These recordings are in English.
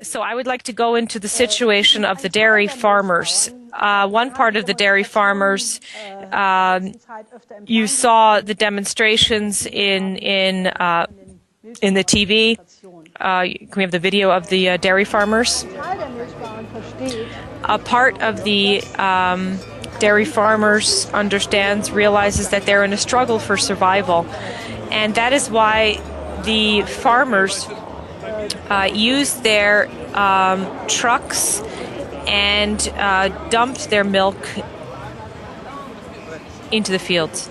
So I would like to go into the situation of the dairy farmers. One part of the dairy farmers, you saw the demonstrations in the TV. Can we have the video of the dairy farmers? A part of the dairy farmers realizes that they're in a struggle for survival, and that is why the farmers use their trucks and dumped their milk into the fields.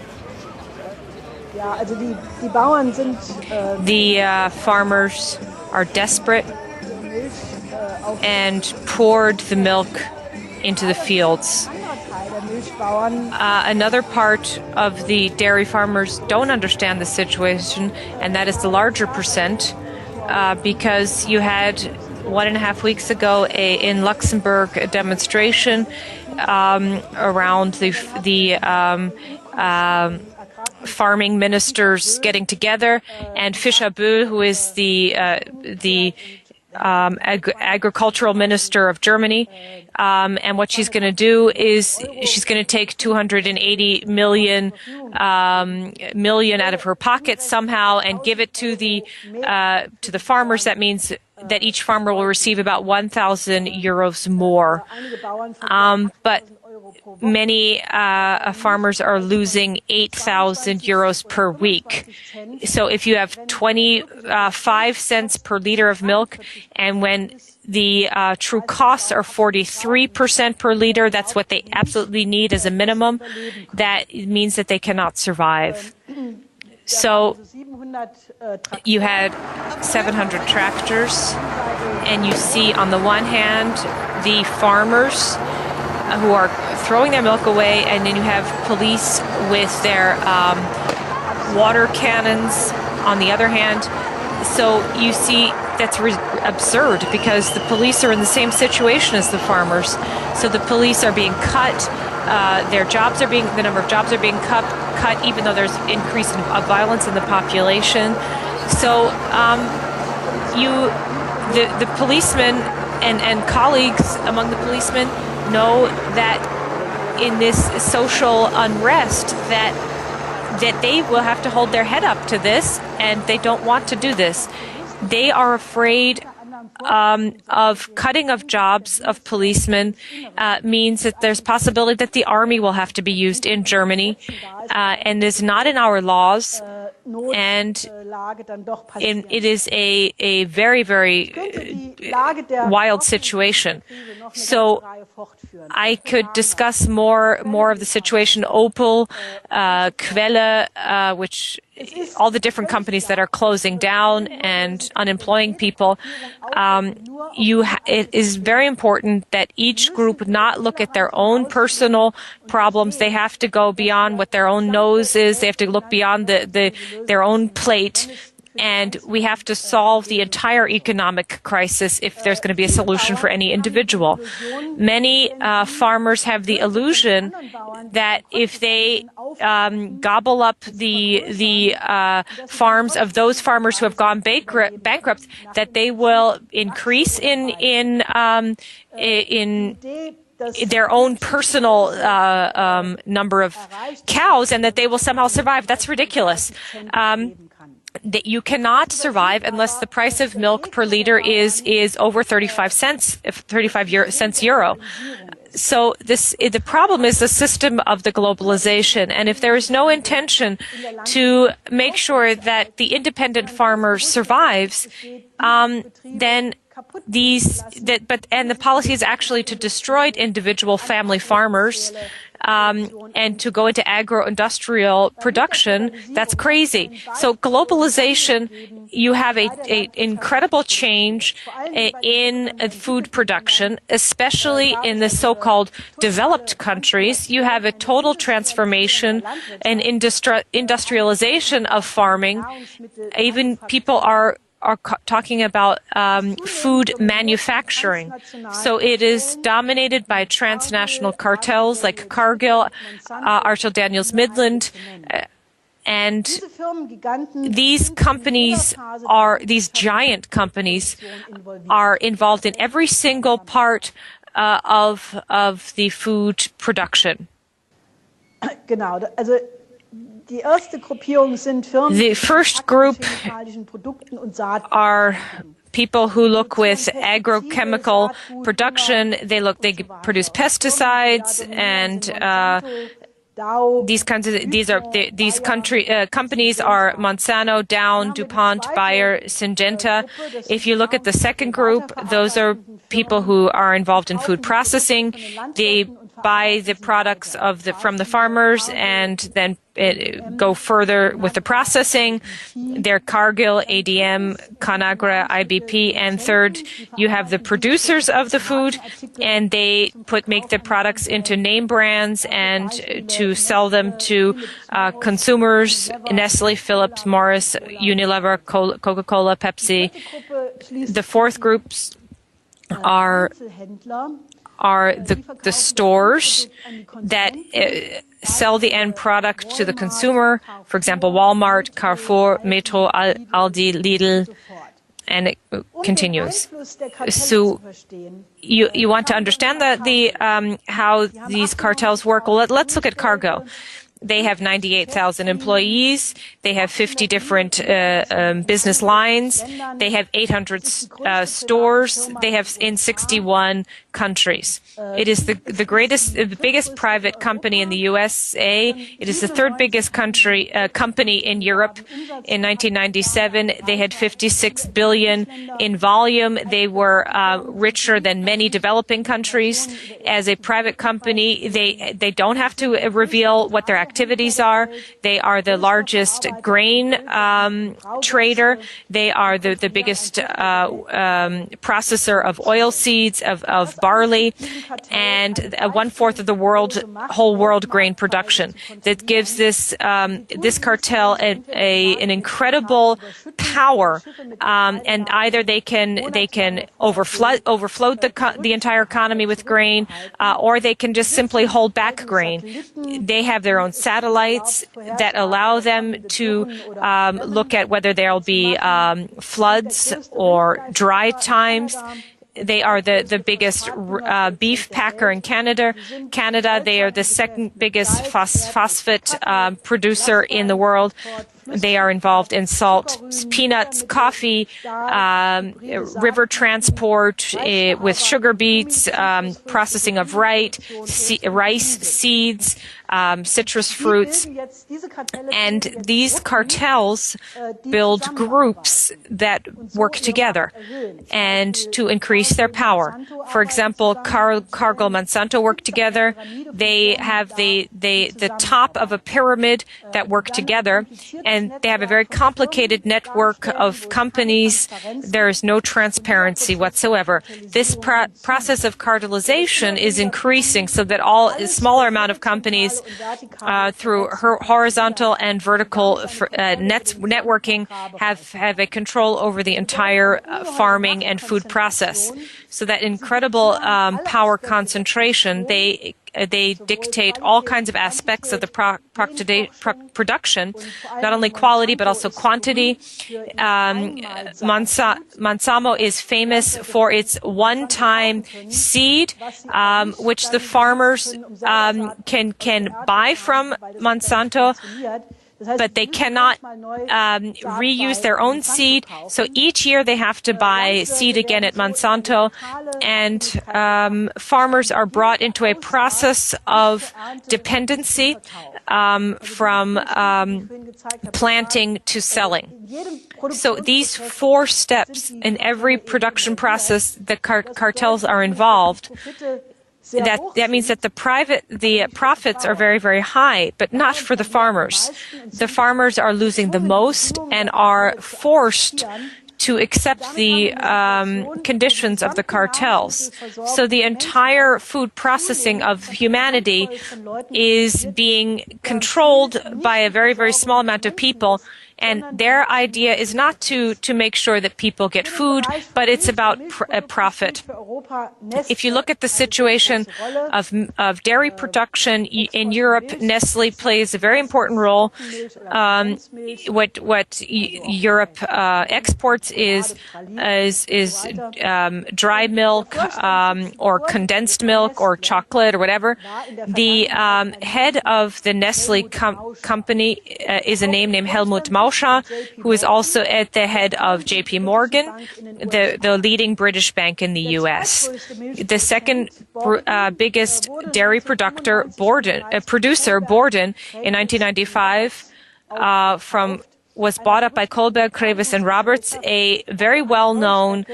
The farmers are desperate and poured the milk into the fields. Another part of the dairy farmers don't understand the situation, and that is the larger percent, because you had 1.5 weeks ago in Luxembourg a demonstration around the farming ministers getting together, and Fischer-Böll, who is the agricultural minister of Germany, and what she's going to do is she's going to take 280 million out of her pocket somehow and give it to the farmers. That means that each farmer will receive about 1,000 euros more. But many farmers are losing 8,000 euros per week. So if you have 25 cents per liter of milk, and when the true costs are 43% per liter, that's what they absolutely need as a minimum, that means that they cannot survive. So you had 700 tractors, and you see on the one hand the farmers who are throwing their milk away, and then you have police with their water cannons on the other hand. So you see that's absurd, because the police are in the same situation as the farmers. So the police are being cut, the number of jobs are being cut even though there's increase of violence in the population. So the policemen and colleagues among the policemen know that in this social unrest that they will have to hold their head up to this, and they don't want to do this. They are afraid of cutting of jobs of policemen means that there's possibility that the army will have to be used in Germany, and is not in our laws. And it is a very, very wild situation. So I could discuss more of the situation. Opel, Quelle, which all the different companies that are closing down and unemploying people. It is very important that each group not look at their own personal problems. They have to go beyond what their own nose is. They have to look beyond their own plate. And we have to solve the entire economic crisis if there's going to be a solution for any individual. Many farmers have the illusion that if they gobble up the farms of those farmers who have gone bankrupt, that they will increase in their own personal number of cows, and that they will somehow survive. That's ridiculous. That you cannot survive unless the price of milk per liter is over 35 cents euro. So the problem is the system of the globalization, and if there is no intention to make sure that the independent farmer survives, then the policy is actually to destroy individual family farmers. And to go into agro-industrial production, that's crazy. So globalization, you have a incredible change in food production, especially in the so-called developed countries. You have a total transformation and industrialization of farming. Even people are talking about food manufacturing. So it is dominated by transnational cartels like Cargill, Archer Daniels Midland, And these giant companies are involved in every single part of the food production. The first group are people who look with agrochemical production. They produce pesticides and companies are Monsanto, Dow, DuPont, Bayer, Syngenta. If you look at the second group, those are people who are involved in food processing. They buy the products from the farmers and then go further with the processing. They're Cargill, ADM, Conagra, IBP, and third, you have the producers of the food, and they make the products into name brands and to sell them to consumers: Nestle, Philips, Morris, Unilever, Coca-Cola, Pepsi. The fourth groups are the stores that sell the end product to the consumer. For example, Walmart, Carrefour, Metro, Aldi, Lidl, and it continues. So you want to understand how these cartels work? Well, let's look at Cargill. They have 98,000 employees. They have 50 different business lines. They have 800 stores. They have in 61 countries. It is the biggest private company in the USA. It is the third biggest company in Europe. In 1997, they had 56 billion in volume. They were richer than many developing countries. As a private company, they don't have to reveal what their activities are. They are the largest grain trader. They are the biggest processor of oil seeds, of barley, and 1/4 of the whole world grain production. That gives this cartel an incredible power, and either they can overfloat the entire economy with grain, or they can just simply hold back grain. They have their own satellites that allow them to look at whether there will be floods or dry times. They are the biggest beef packer in Canada. They are the second biggest phosphate producer in the world. They are involved in salt, peanuts, coffee, river transport with sugar beets, processing of rice, seeds, citrus fruits. And these cartels build groups that work together and to increase their power. For example, Cargill, Monsanto work together. They have the top of a pyramid that work together, and they have a very complicated network of companies. There is no transparency whatsoever. This process of cartelization is increasing so that a smaller amount of companies through horizontal and vertical networking have a control over the entire farming and food process. So that incredible power concentration, they dictate all kinds of aspects of the production, not only quality but also quantity. Monsanto is famous for its one-time seed, which the farmers can buy from Monsanto, but they cannot reuse their own seed. So each year they have to buy seed again at Monsanto, and farmers are brought into a process of dependency from planting to selling. So these 4 steps in every production process, the cartels are involved. That means that the profits are very, very high, but not for the farmers. The farmers are losing the most and are forced to accept the conditions of the cartels. So the entire food processing of humanity is being controlled by a very, very small amount of people, And their idea is not to make sure that people get food, but it's about profit. If you look at the situation of dairy production in Europe, Nestle plays a very important role. What Europe exports is dry milk or condensed milk or chocolate or whatever. The head of the Nestle company is a name named Helmut Mauscha, who is also at the head of JP Morgan, the leading British bank in the U.S. The second biggest dairy producer, Borden, in 1995, was bought up by Kohlberg, Kravis, and Roberts, a very well-known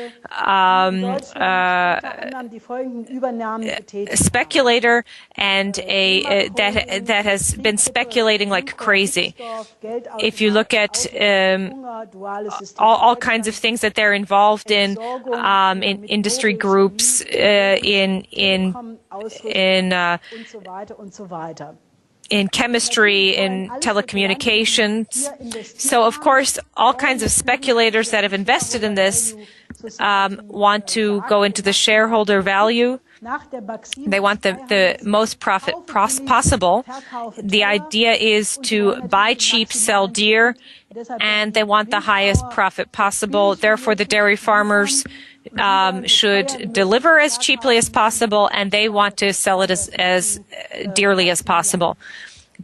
speculator and that has been speculating like crazy. If you look at all kinds of things that they're involved in industry groups, in chemistry, in telecommunications. So, of course, all kinds of speculators that have invested in this want to go into the shareholder value. They want the most profit possible. The idea is to buy cheap, sell dear, and they want the highest profit possible. Therefore, the dairy farmers should deliver as cheaply as possible, and they want to sell it as dearly as possible.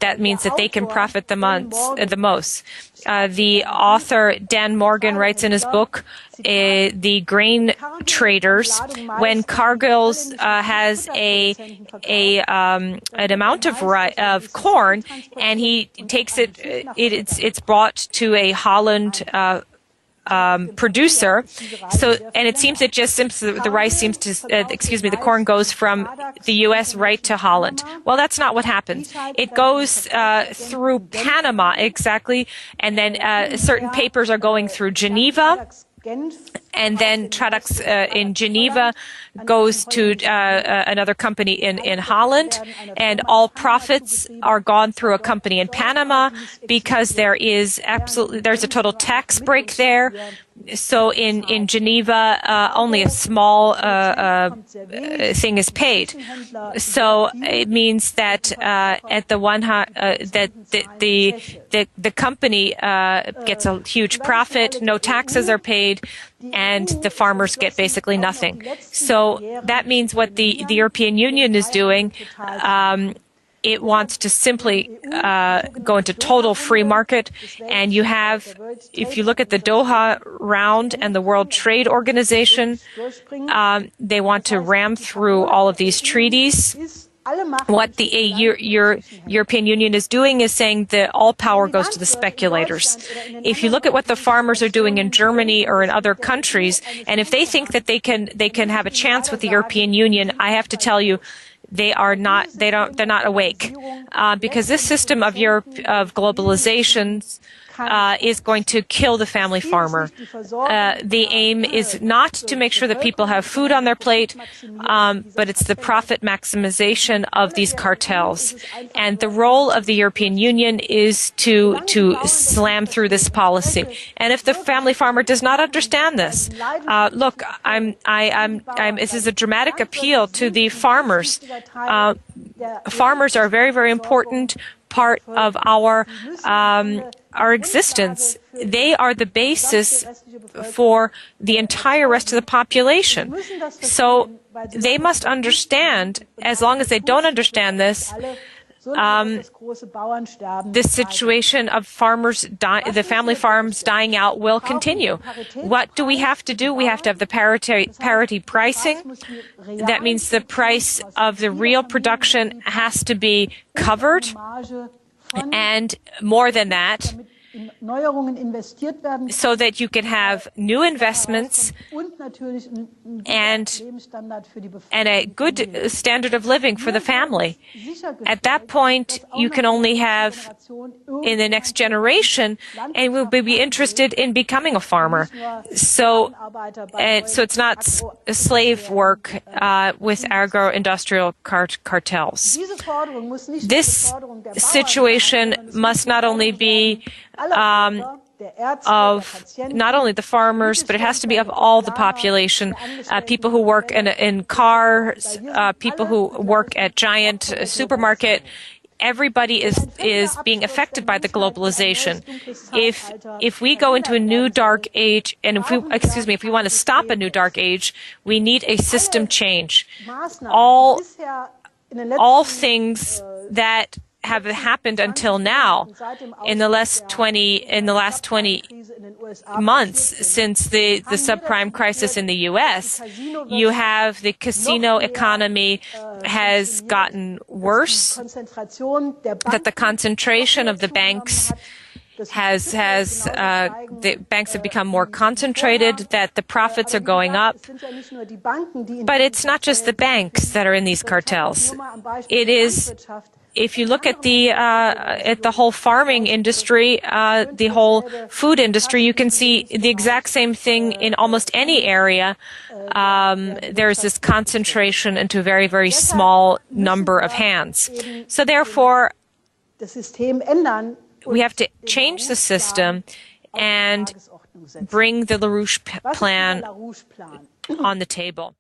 That means that they can profit the most. The author Dan Morgan writes in his book, The Grain Traders, when Cargill has an amount of corn, and he takes it's brought to a Holland producer. So, and it seems that the corn goes from the U.S. right to Holland. Well, that's not what happens. It goes through Panama, exactly, and then certain papers are going through Geneva. And then Tradox in Geneva goes to another company in Holland, and all profits are gone through a company in Panama because there's a total tax break there. So in Geneva, only a small thing is paid. So it means that at the one hand, that the company gets a huge profit, no taxes are paid, and the farmers get basically nothing. So that means what the European Union is doing. It wants to simply go into total free market, and you have, if you look at the Doha round and the World Trade Organization, they want to ram through all of these treaties. What the European Union is doing is saying that all power goes to the speculators. If you look at what the farmers are doing in Germany or in other countries, and if they think that they can have a chance with the European Union, I have to tell you, they're not awake, because this system of globalization is going to kill the family farmer. The aim is not to make sure that people have food on their plate, but it's the profit maximization of these cartels. And the role of the European Union is to slam through this policy. And if the family farmer does not understand this, look, this is a dramatic appeal to the farmers. Farmers are a very, very important part of our existence. They are the basis for the entire rest of the population. So they must understand. As long as they don't understand this, the situation of the family farms dying out will continue. What do we have to do? We have to have the parity pricing. That means the price of the real production has to be covered, and more than that, so that you can have new investments and a good standard of living for the family. At that point, you can only have in the next generation, and will be interested in becoming a farmer. So it's not slave work with agro-industrial cartels. This situation must not only be of not only the farmers, but it has to be of all the population, people who work in cars, people who work at giant supermarket. Everybody is being affected by the globalization. If we go into a new dark age, and if we want to stop a new dark age, we need a system change. All things that have happened until now in the last 20 months since the subprime crisis in the US, you have the casino economy has gotten worse, that the concentration of the banks the banks have become more concentrated, that the profits are going up. But it's not just the banks that are in these cartels. It is, if you look at the whole farming industry, the whole food industry, you can see the exact same thing in almost any area. There's this concentration into a very, very small number of hands. So therefore, we have to change the system and bring the LaRouche plan on the table.